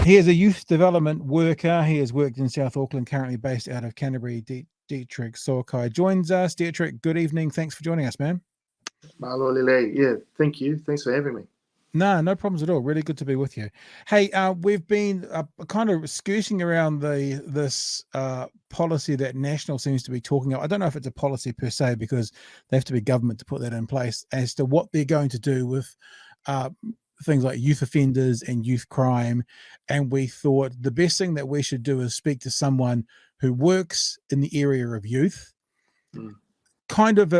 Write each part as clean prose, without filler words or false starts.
He is a youth development worker. He has worked in South Auckland, currently based out of Canterbury. Dietrich Soakai joins us. Dietrich, good evening. Thanks for joining us, man. Malolele. Yeah, thank you. Thanks for having me. No problems at all. Really good to be with you. Hey, we've been kind of skirting around this policy that National seems to be talking about. I don't know if it's a policy per se, because they have to be government to put that in place, as to what they're going to do with things like youth offenders and youth crime. And we thought the best thing that we should do is speak to someone who works in the area of youth. Kind of,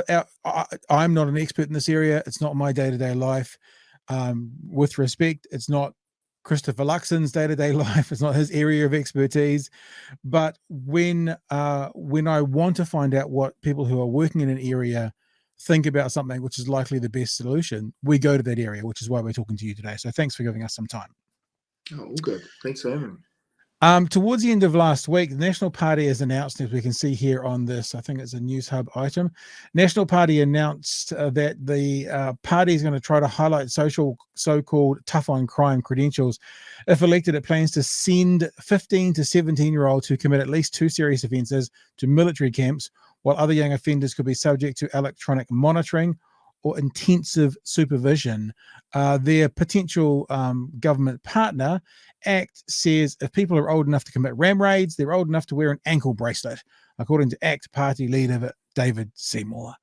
I'm not an expert in this area. It's not my day-to-day life. With respect, it's not Christopher Luxon's day-to-day life. It's not his area of expertise. But when I want to find out what people who are working in an area think about something which is likely the best solution, we go to that area, which is why we're talking to you today. So thanks for giving us some time. Oh, all good. Thanks for having me. Towards the end of last week, the National Party has announced, as we can see here on this, I think it's a News Hub item, National Party announced that the party is going to try to highlight so-called tough on crime credentials. If elected, it plans to send 15 to 17-year-olds who commit at least 2 serious offences to military camps, while other young offenders could be subject to electronic monitoring or intensive supervision. Their potential government partner, ACT, says if people are old enough to commit ram raids, they're old enough to wear an ankle bracelet, according to ACT party leader David Seymour.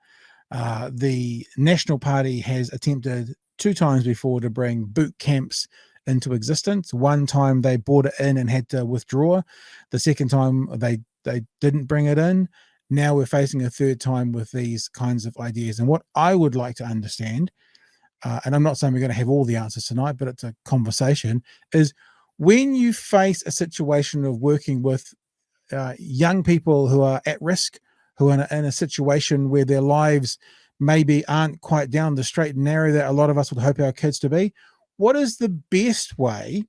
The National Party has attempted 2 times before to bring boot camps into existence. One time they brought it in and had to withdraw. The second time they didn't bring it in. Now we're facing a third time with these kinds of ideas. And what I would like to understand, and I'm not saying we're going to have all the answers tonight, but it's a conversation, is when you face a situation of working with young people who are at risk, who are in a situation where their lives maybe aren't quite down the straight and narrow that a lot of us would hope our kids to be, what is the best way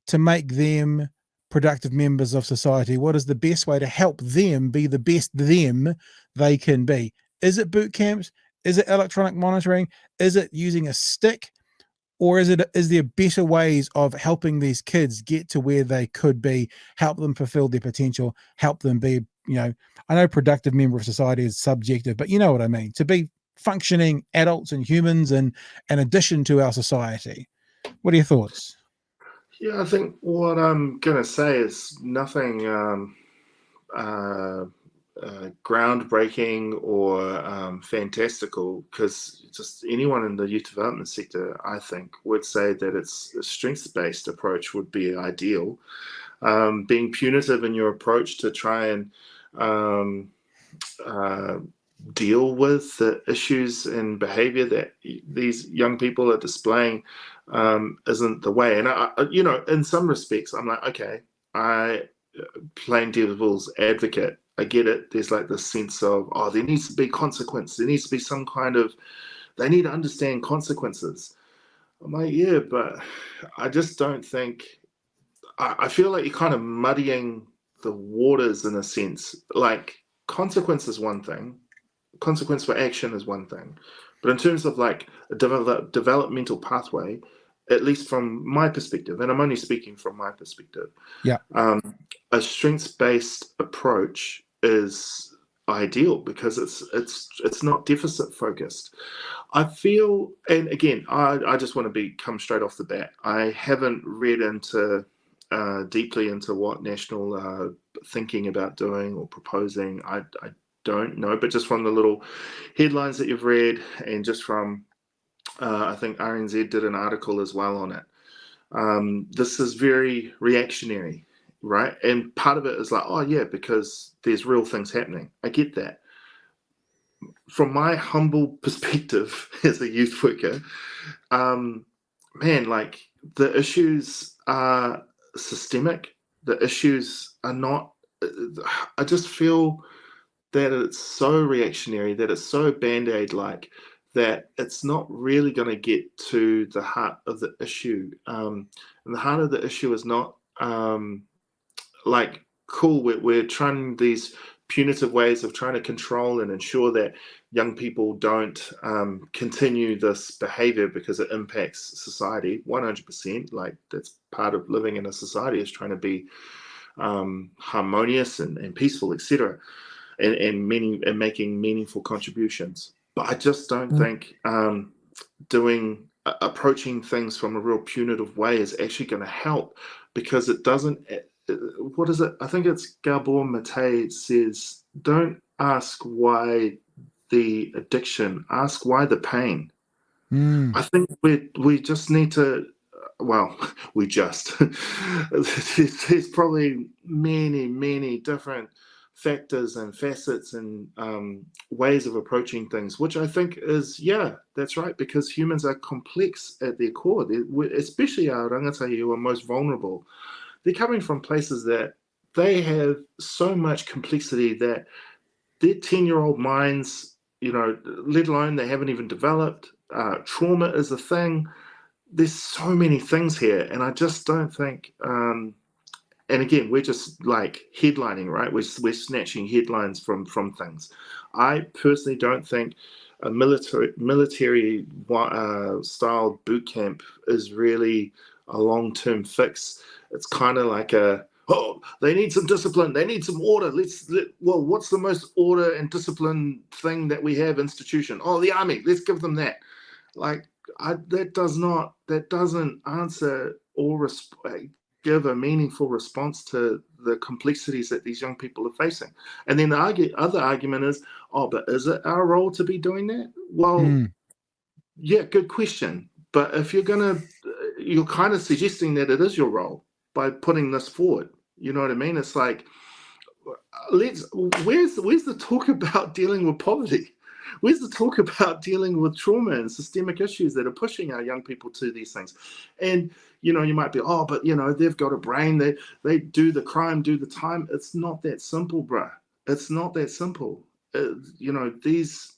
to make them productive members of society? What is the best way to help them be the best them they can be? Is it boot camps? Is it electronic monitoring? Is it using a stick? Or is there better ways of helping these kids get to where they could be, help them fulfill their potential, help them be, I know productive member of society is subjective, but you know what I mean, to be functioning adults and humans and an addition to our society. What are your thoughts? Yeah, I think what I'm going to say is nothing groundbreaking or fantastical, because just anyone in the youth development sector, I think, would say that it's a strengths-based approach would be ideal. Being punitive in your approach to try and deal with the issues and behavior that these young people are displaying isn't the way. And I, in some respects, I'm like, okay, playing devil's advocate, I get it. There's like this sense of, there needs to be consequence. There needs to be some kind of, they need to understand consequences. I'm like, yeah, but I just don't think, I feel like you're kind of muddying the waters in a sense. Like, consequence is one thing. Consequence for action is one thing. But in terms of like a developmental pathway, at least from my perspective, and I'm only speaking from my perspective, yeah, a strengths-based approach is ideal because it's not deficit focused. I feel, and again, I just want to come straight off the bat. I haven't read into deeply into what National are thinking about doing or proposing. I don't know, but just from the little headlines that you've read, and just from I think RNZ did an article as well on it. This is very reactionary, right? And part of it is like, oh yeah, because there's real things happening. I get that. From my humble perspective as a youth worker, man, like the issues are systemic. The issues are not. I just feel that it's so reactionary, that it's so band-aid like, that it's not really going to get to the heart of the issue. And the heart of the issue is not like, cool, we're trying these punitive ways of trying to control and ensure that young people don't continue this behavior because it impacts society 100%. Like, that's part of living in a society, is trying to be harmonious and peaceful, etc., and making meaningful contributions. But I just don't think approaching things from a real punitive way is actually going to help, because it doesn't. What is it? I think it's Gabor Mate says, don't ask why the addiction, ask why the pain. I think we just need to, well, we just, there's probably many different factors and facets and ways of approaching things, which I think is, yeah, that's right, because humans are complex at their core. Especially our rangatahi, who are most vulnerable. They're coming from places that they have so much complexity that their 10-year-old minds, let alone they haven't even developed. Trauma is a thing. There's so many things here, and I just don't think. And again, we're just like headlining, right? We're snatching headlines from things. I personally don't think a military style boot camp is really a long-term fix. It's kind of like they need some discipline, they need some order. Well, what's the most order and discipline thing that we have? Institution. Oh, the army. Let's give them that. Like, that doesn't answer or give a meaningful response to the complexities that these young people are facing. And then the other argument is, but is it our role to be doing that? Well, yeah, good question. But if you're kind of suggesting that it is your role by putting this forward. You know what I mean? It's like, where's the talk about dealing with poverty? Where's the talk about dealing with trauma and systemic issues that are pushing our young people to these things? And, you might be, but, they've got a brain. They do the crime, do the time. It's not that simple, bruh. It's not that simple. These...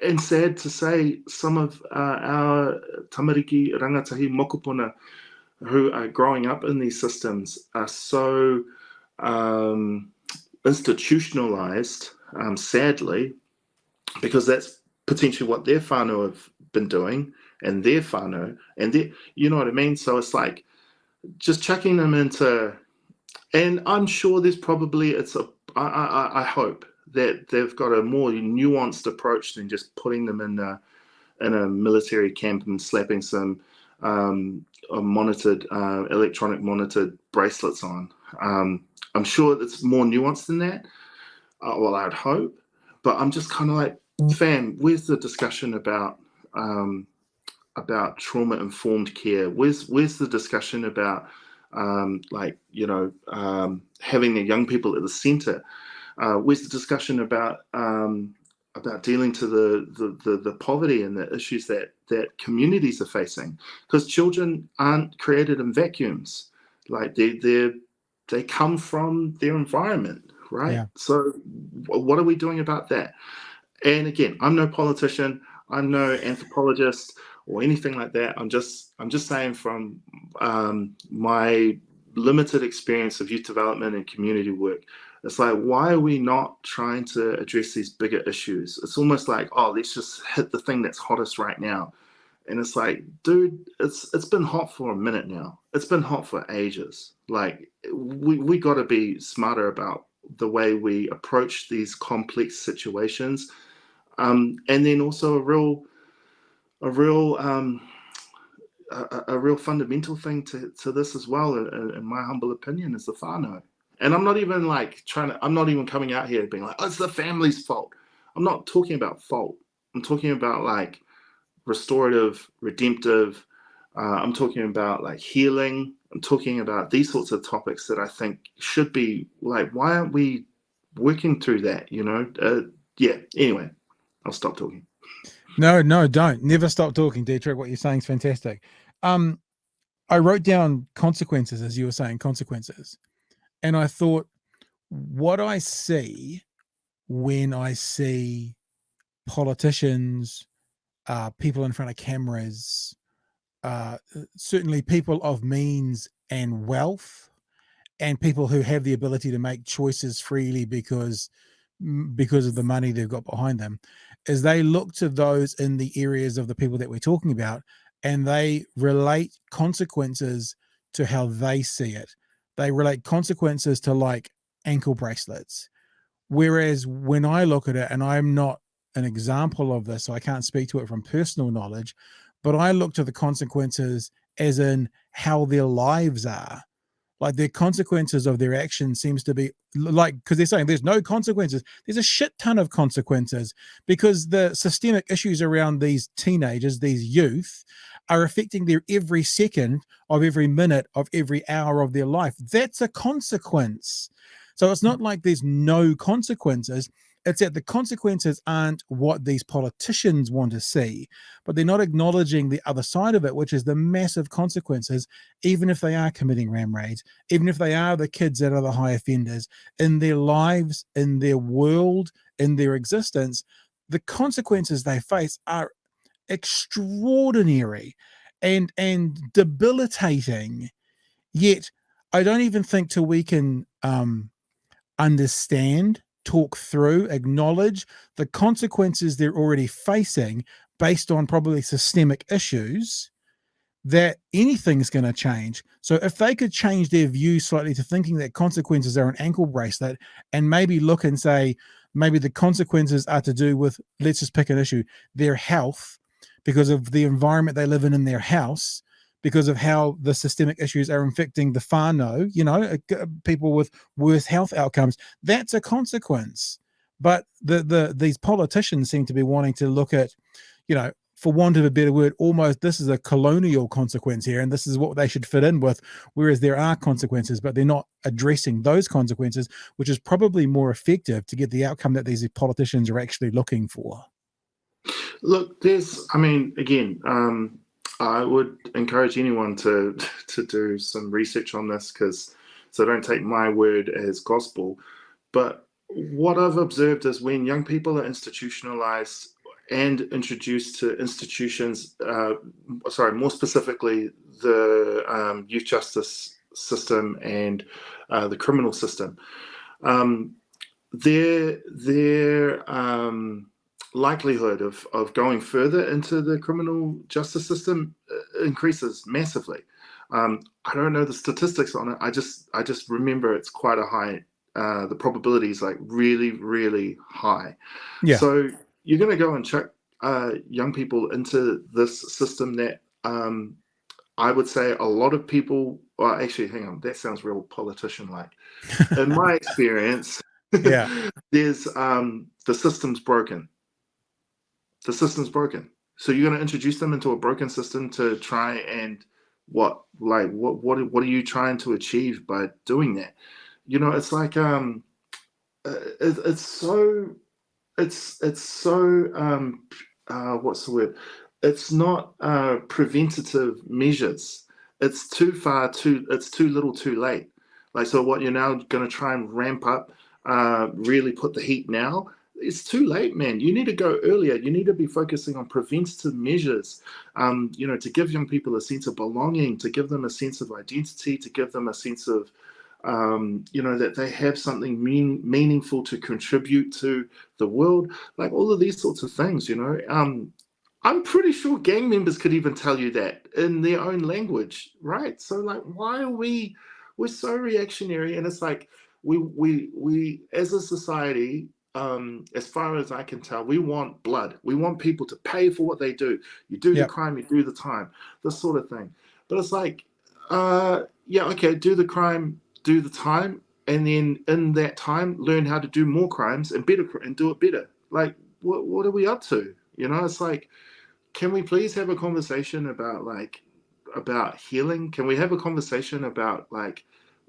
and sad to say, some of our tamariki rangatahi mokopuna who are growing up in these systems are so institutionalized, sadly, because that's potentially what their whānau have been doing, and their whānau, and you know what I mean? So it's like just chucking them into, and I'm sure there's probably, I hope that they've got a more nuanced approach than just putting them in a military camp and slapping some electronic monitored bracelets on. I'm sure it's more nuanced than that. Well, I'd hope, but I'm just kind of like, fam, where's the discussion about trauma-informed care? Where's the discussion about having the young people at the center? Where's the discussion about dealing to the poverty and the issues that communities are facing? Because children aren't created in vacuums. Like, they come from their environment, right? Yeah. So what are we doing about that? And again, I'm no politician, I'm no anthropologist or anything like that. I'm just saying from my limited experience of youth development and community work, it's like, why are we not trying to address these bigger issues? It's almost like, let's just hit the thing that's hottest right now. And it's like, dude, it's been hot for a minute now. It's been hot for ages. Like, we got to be smarter about the way we approach these complex situations. And then also a real fundamental thing to this as well, in my humble opinion, is the whānau. And I'm not even coming out here being like, it's the family's fault. I'm not talking about fault. I'm talking about like restorative, redemptive. I'm talking about like healing. I'm talking about these sorts of topics that I think should be like, why aren't we working through that? Yeah. Anyway, I'll stop talking. No, don't. Never stop talking, Dietrich. What you're saying is fantastic. I wrote down consequences, as you were saying, consequences. And I thought, what I see when I see politicians, people in front of cameras, certainly people of means and wealth, and people who have the ability to make choices freely because of the money they've got behind them, is they look to those in the areas of the people that we're talking about, and they relate consequences to how they see it. They relate consequences to like ankle bracelets. Whereas when I look at it, and I'm not an example of this, so I can't speak to it from personal knowledge, but I look to the consequences as in how their lives are. Like their consequences of their actions seems to be like, because they're saying there's no consequences. There's a shit ton of consequences, because the systemic issues around these teenagers, these youth, are affecting their every second of every minute of every hour of their life. That's a consequence. So it's not like there's no consequences. It's that the consequences aren't what these politicians want to see, but they're not acknowledging the other side of it, which is the massive consequences, even if they are committing ram raids, even if they are the kids that are the high offenders in their lives, in their world, in their existence. The consequences they face are extraordinary and debilitating. Yet I don't even think till we can understand, talk through, acknowledge the consequences they're already facing based on probably systemic issues, that anything's going to change. So if they could change their view slightly to thinking that consequences are an ankle bracelet, and maybe look and say, maybe the consequences are to do with, let's just pick an issue, their health, because of the environment they live in their house, because of how the systemic issues are infecting the whānau, people with worse health outcomes. That's a consequence. But these politicians seem to be wanting to look at, for want of a better word, almost this is a colonial consequence here, and this is what they should fit in with, whereas there are consequences, but they're not addressing those consequences, which is probably more effective to get the outcome that these politicians are actually looking for. Look, again, I would encourage anyone to do some research on this, so don't take my word as gospel. But what I've observed is when young people are institutionalized and introduced to institutions, more specifically the youth justice system and the criminal system, their likelihood of going further into the criminal justice system increases massively. I don't know the statistics on it. I just remember it's quite a high. The probability is like really, really high. Yeah. So you're going to go and chuck young people into this system that I would say a lot of people. Well, actually, hang on. That sounds real politician-like. In my experience, Yeah. there's the system's broken. The system's broken. So you're going to introduce them into a broken system to try and what are you trying to achieve by doing that? It's like it's so what's the word? It's not preventative measures. It's too far, it's too little, too late. Like, so what you're now going to try and ramp up, really put the heat now. It's too late, man. You need to go earlier. You need to be focusing on preventative measures, to give young people a sense of belonging, to give them a sense of identity, to give them a sense of, that they have something meaningful to contribute to the world, like all of these sorts of things, I'm pretty sure gang members could even tell you that in their own language, right? So like, why are we're so reactionary? And it's like, we as a society, as far as I can tell, we want blood. We want people to pay for what they do. You do the crime, you do the time, this sort of thing. But it's like, okay, do the crime, do the time, and then in that time learn how to do more crimes and do it better. Like, what are we up to? It's like, can we please have a conversation about healing? Can we have a conversation about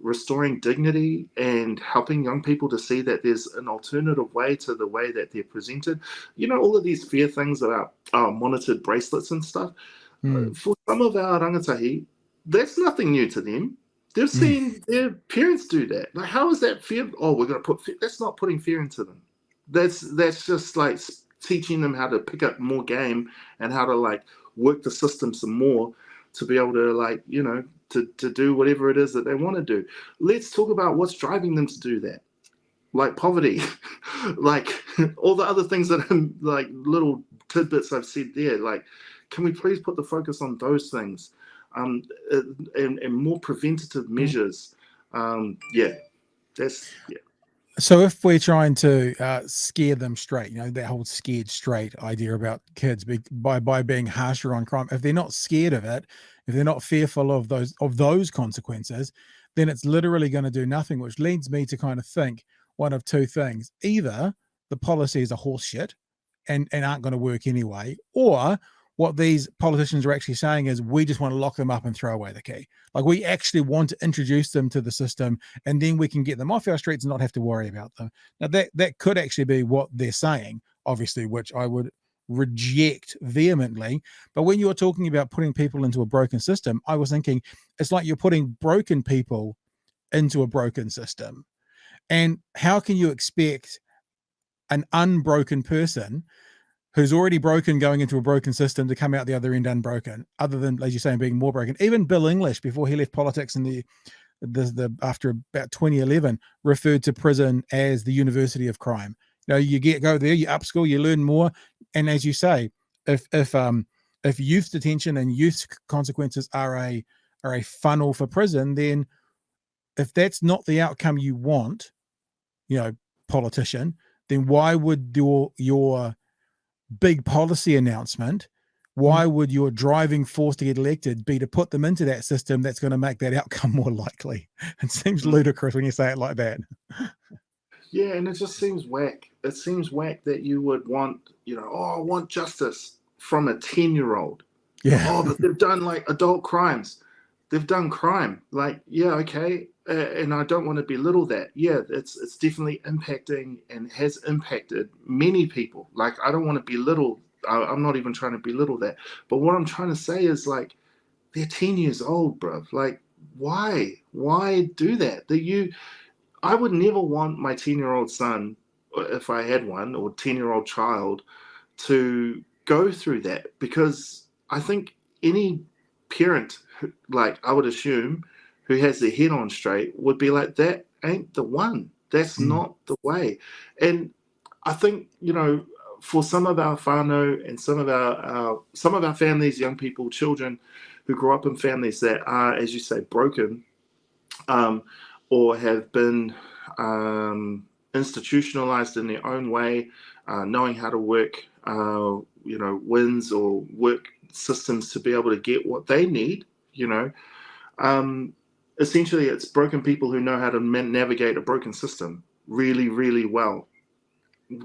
restoring dignity and helping young people to see that there's an alternative way to the way that they're presented? All of these fear things about monitored bracelets and stuff. For some of our rangatahi, that's nothing new to them. They've seen their parents do that. Like, how is that fear? Oh, we're going to put fear. That's not putting fear into them. That's just like teaching them how to pick up more game and how to work the system some more to be able to to do whatever it is that they want to do. Let's talk about what's driving them to do that, like poverty, like all the other things that are like little tidbits I've said there. Like, can we please put the focus on those things, and more preventative measures? Yeah, that's yeah. So if we're trying to scare them straight, that whole scared straight idea about kids by being harsher on crime, if they're not scared of it, if they're not fearful of those consequences, then it's literally going to do nothing, which leads me to kind of think one of two things. Either the policies are horse shit and aren't going to work anyway, or what these politicians are actually saying is we just want to lock them up and throw away the key. Like, we actually want to introduce them to the system, and then we can get them off our streets and not have to worry about them. Now, that could actually be what they're saying, obviously, which I would reject vehemently. But when you're talking about putting people into a broken system, I was thinking it's like you're putting broken people into a broken system. And how can you expect an unbroken person who's already broken going into a broken system to come out the other end unbroken, other than, as you say, being more broken? Even Bill English, before he left politics in the after about 2011, referred to prison as the university of crime. You go there, you upskill, you learn more, and as you say, if youth detention and youth consequences are a funnel for prison, then if that's not the outcome you want, politician, then why would your big policy announcement, why would your driving force to get elected be to put them into that system that's going to make that outcome more likely? It seems ludicrous when you say it like that. Yeah, and it just seems whack. It seems whack that you would want, I want justice from a 10-year-old. Yeah. But they've done like adult crimes. They've done crime. Like, yeah, okay. And I don't want to belittle that. Yeah, it's definitely impacting and has impacted many people. Like, I don't want to belittle. I'm not even trying to belittle that. But what I'm trying to say is, like, they're 10 years old, bruv. Like, why? Why do that? I would never want my 10-year-old son, if I had one, or 10-year-old child, to go through that, because I think any parent, like, I would assume, who has their head on straight would be like, that ain't the one. That's not the way. And I think, for some of our whānau and some of our families, young people, children who grow up in families that are, as you say, broken, or have been institutionalized in their own way, knowing how to work, wins or work systems to be able to get what they need, essentially it's broken people who know how to navigate a broken system really, really well.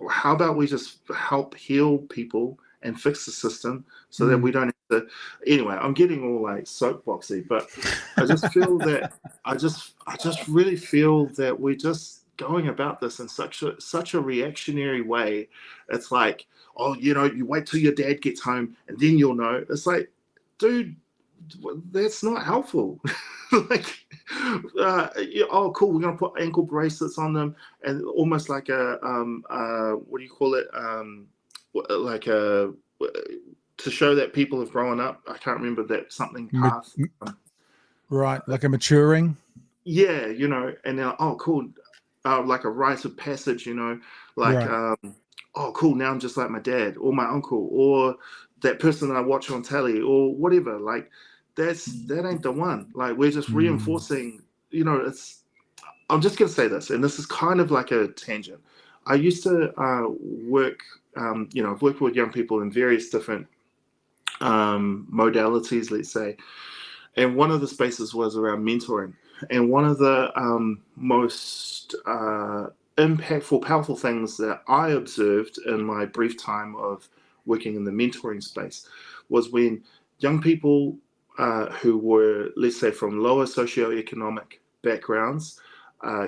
How about we just help heal people and fix the system so that we don't have to. Anyway, I'm getting all like soapboxy, but I just feel that I just really feel that we're just going about this in such a reactionary way. It's like, oh, you wait till your dad gets home and then you'll know. It's like, dude, that's not helpful. Like, oh, cool, we're gonna put ankle bracelets on them, and almost like a what do you call it? Like a to show that people have grown up. I can't remember that something path. Right, like a maturing. Yeah, and then, oh, cool, like a rite of passage. Like, right. Oh, cool, now I'm just like my dad or my uncle or that person that I watch on telly or whatever. Like, that ain't the one. Like, we're just reinforcing. I'm just gonna say this, and this is kind of like a tangent. I used to work. I've worked with young people in various different modalities, let's say, and one of the spaces was around mentoring. And one of the most impactful, powerful things that I observed in my brief time of working in the mentoring space was when young people who were, let's say, from lower socioeconomic backgrounds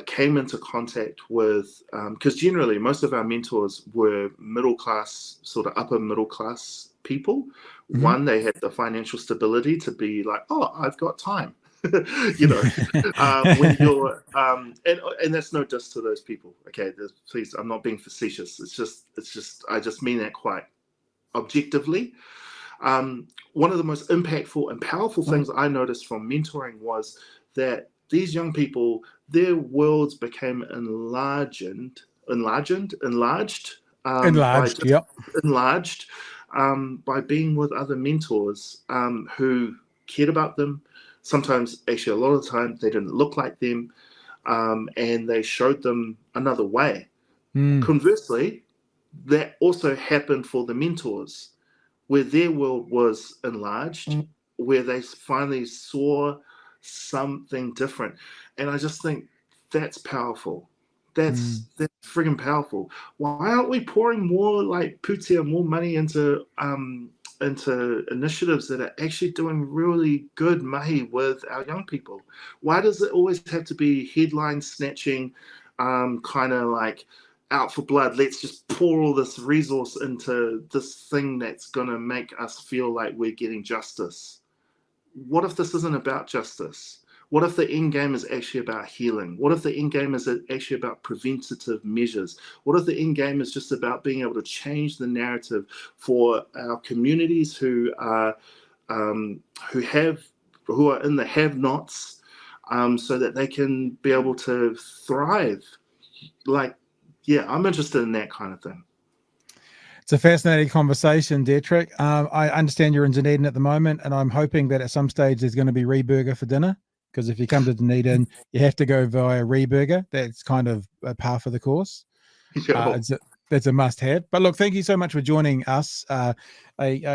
came into contact with, because generally most of our mentors were middle class, sort of upper middle class people. One, they had the financial stability to be like, oh, I've got time. When you're and that's no diss to those people. Okay, please, I'm not being facetious. It's just I just mean that quite objectively. One of the most impactful and powerful things I noticed from mentoring was that these young people, their worlds became enlarged by Enlarged, just yep. enlarged by being with other mentors who cared about them. Sometimes, actually, a lot of the time, they didn't look like them, and they showed them another way. Mm, Conversely, that also happened for the mentors, where their world was enlarged, where they finally saw something different. And I just think that's powerful. mm, That's friggin' powerful. Why aren't we pouring more like putia, more money into initiatives that are actually doing really good mahi with our young people? Why does it always have to be headline snatching, kind of like out for blood? Let's just pour all this resource into this thing that's going to make us feel like we're getting justice. What if this isn't about justice? What if the end game is actually about healing? What if the end game is actually about preventative measures? What if the end game is just about being able to change the narrative for our communities who are who are in the have-nots, so that they can be able to thrive? Like, yeah, I'm interested in that kind of thing. It's a fascinating conversation, Dietrich. I understand you're in Dunedin at the moment, and I'm hoping that at some stage there's going to be Reburger for dinner. Because if you come to Dunedin, you have to go via Reburger. That's kind of a par for the course. Yo, That's a must-have. But look, thank you so much for joining us. A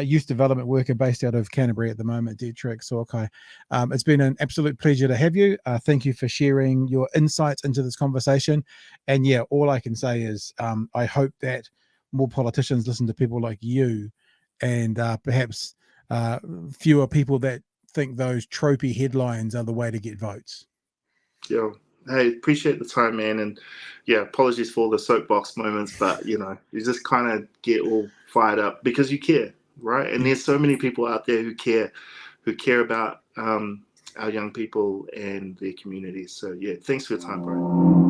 youth development worker based out of Canterbury at the moment, Dietrich Soakai. It's been an absolute pleasure to have you. Thank you for sharing your insights into this conversation. And yeah, all I can say is I hope that more politicians listen to people like you, and perhaps fewer people that think those tropey headlines are the way to get votes. yo, hey, appreciate the time, man. And yeah, apologies for all the soapbox moments, but you just kind of get all fired up because you care, right? And there's so many people out there who care about our young people and their communities. So yeah, thanks for your time, bro.